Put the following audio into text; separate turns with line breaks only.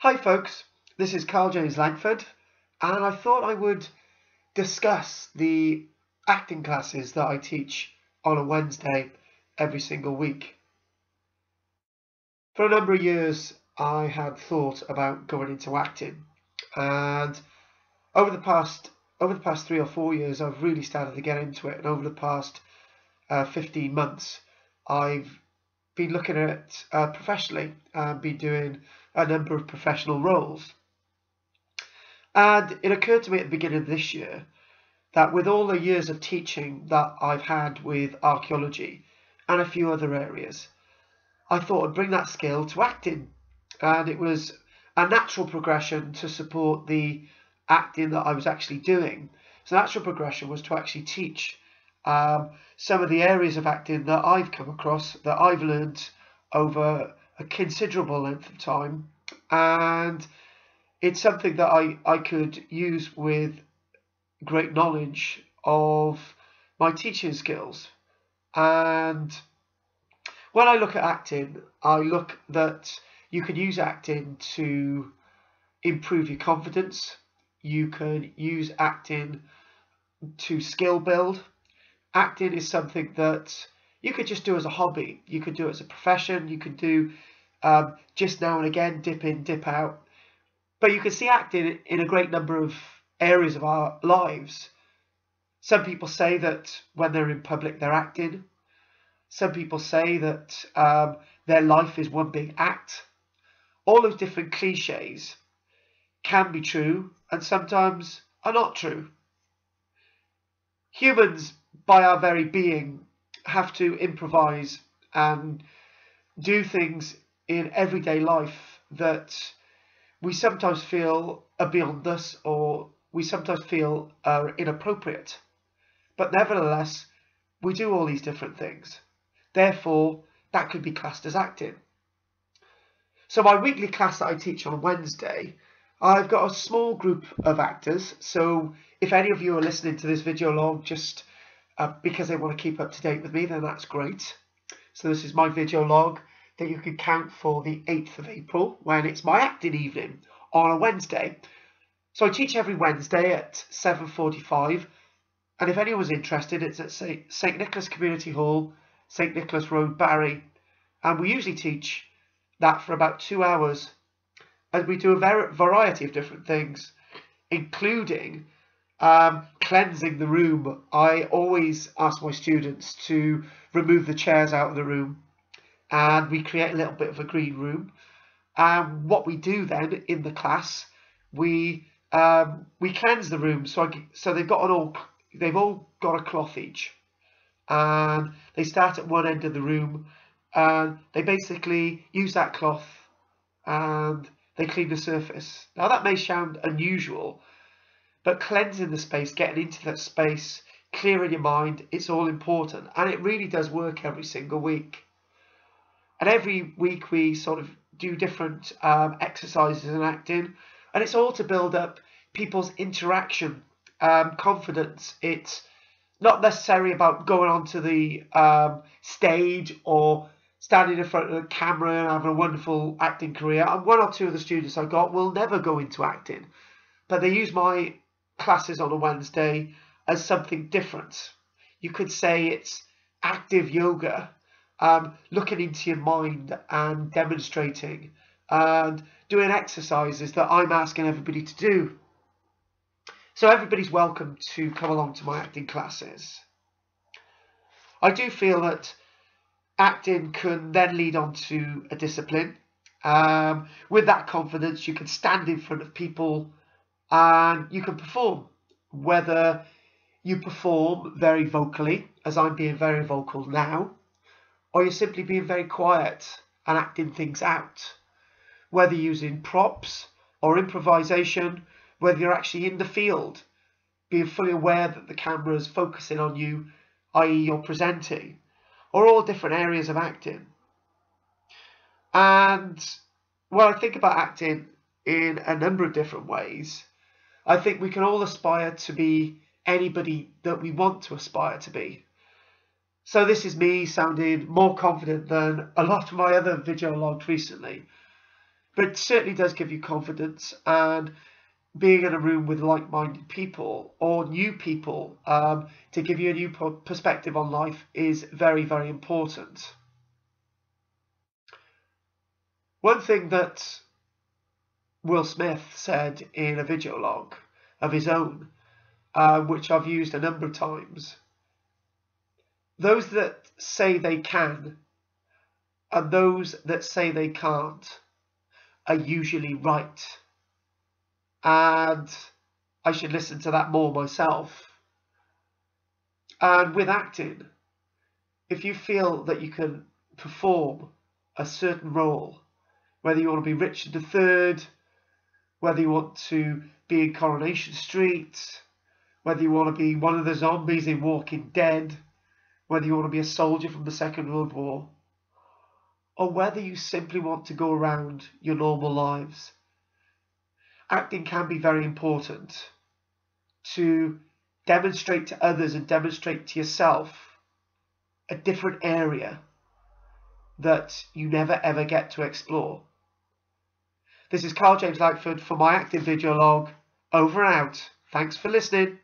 Hi folks, this is Karl-James Langford, and I thought I would discuss the acting classes that I teach on a Wednesday every single week. For a number of years I had thought about going into acting, and over the past 3 or 4 years I've really started to get into it, and over the past 15 months I've been looking at professionally and been doing a number of professional roles. And it occurred to me at the beginning of this year that with all the years of teaching that I've had with archaeology and a few other areas, I thought I'd bring that skill to acting. And it was a natural progression to support the acting that I was actually doing. So the natural progression was to actually teach some of the areas of acting that I've come across, that I've learned over a considerable length of time. And it's something that I could use with great knowledge of my teaching skills. And when I look at acting, I look that you can use acting to improve your confidence. You can use acting to skill build. Acting is something that you could just do as a hobby. You could do it as a profession. You could do just now and again, dip in, dip out. But you can see acting in a great number of areas of our lives. Some people say that when they're in public, they're acting. Some people say that their life is one big act. All those different cliches can be true and sometimes are not true. Humans, by our very being, have to improvise and do things in everyday life that we sometimes feel are beyond us, or we sometimes feel are inappropriate. But nevertheless, we do all these different things. Therefore, that could be classed as acting. So my weekly class that I teach on Wednesday, I've got a small group of actors. So if any of you are listening to this video log just because they want to keep up to date with me, then that's great. So this is my video log that you can count for the 8th of April, when it's my acting evening on a Wednesday. So I teach every Wednesday at 7:45, and if anyone's interested, it's at St Nicholas Community Hall, St Nicholas Road, Barry, and we usually teach that for about 2 hours, and we do a variety of different things, including cleansing the room. I always ask my students to remove the chairs out of the room, and we create a little bit of a green room. And what we do then in the class, we cleanse the room. So they've all got a cloth each, and they start at one end of the room, and they basically use that cloth and they clean the surface. Now that may sound unusual, but cleansing the space, getting into that space, clearing your mind, it's all important, and it really does work every single week. And every week we sort of do different exercises in acting, and it's all to build up people's interaction, confidence. It's not necessarily about going onto the stage or standing in front of the camera and having a wonderful acting career. And one or two of the students I got will never go into acting, but they use my classes on a Wednesday as something different. You could say it's active yoga. Looking into your mind and demonstrating and doing exercises that I'm asking everybody to do. So everybody's welcome to come along to my acting classes. I do feel that acting can then lead on to a discipline. With that confidence, you can stand in front of people and you can perform. Whether you perform very vocally, as I'm being very vocal now, or you're simply being very quiet and acting things out. Whether using props or improvisation, whether you're actually in the field, being fully aware that the camera is focusing on you, i.e. you're presenting, or all different areas of acting. And when I think about acting in a number of different ways, I think we can all aspire to be anybody that we want to aspire to be. So this is me sounding more confident than a lot of my other video logs recently. But it certainly does give you confidence, and being in a room with like-minded people or new people to give you a new perspective on life is very, very important. One thing that Will Smith said in a video log of his own, which I've used a number of times: those that say they can and those that say they can't are usually right. And I should listen to that more myself. And with acting, if you feel that you can perform a certain role, whether you want to be Richard III, whether you want to be in Coronation Street, whether you want to be one of the zombies in Walking Dead, whether you want to be a soldier from the Second World War, or whether you simply want to go around your normal lives, acting can be very important to demonstrate to others and demonstrate to yourself a different area that you never ever get to explore. This is Karl-James Langford for my acting video log. Over and out. Thanks for listening.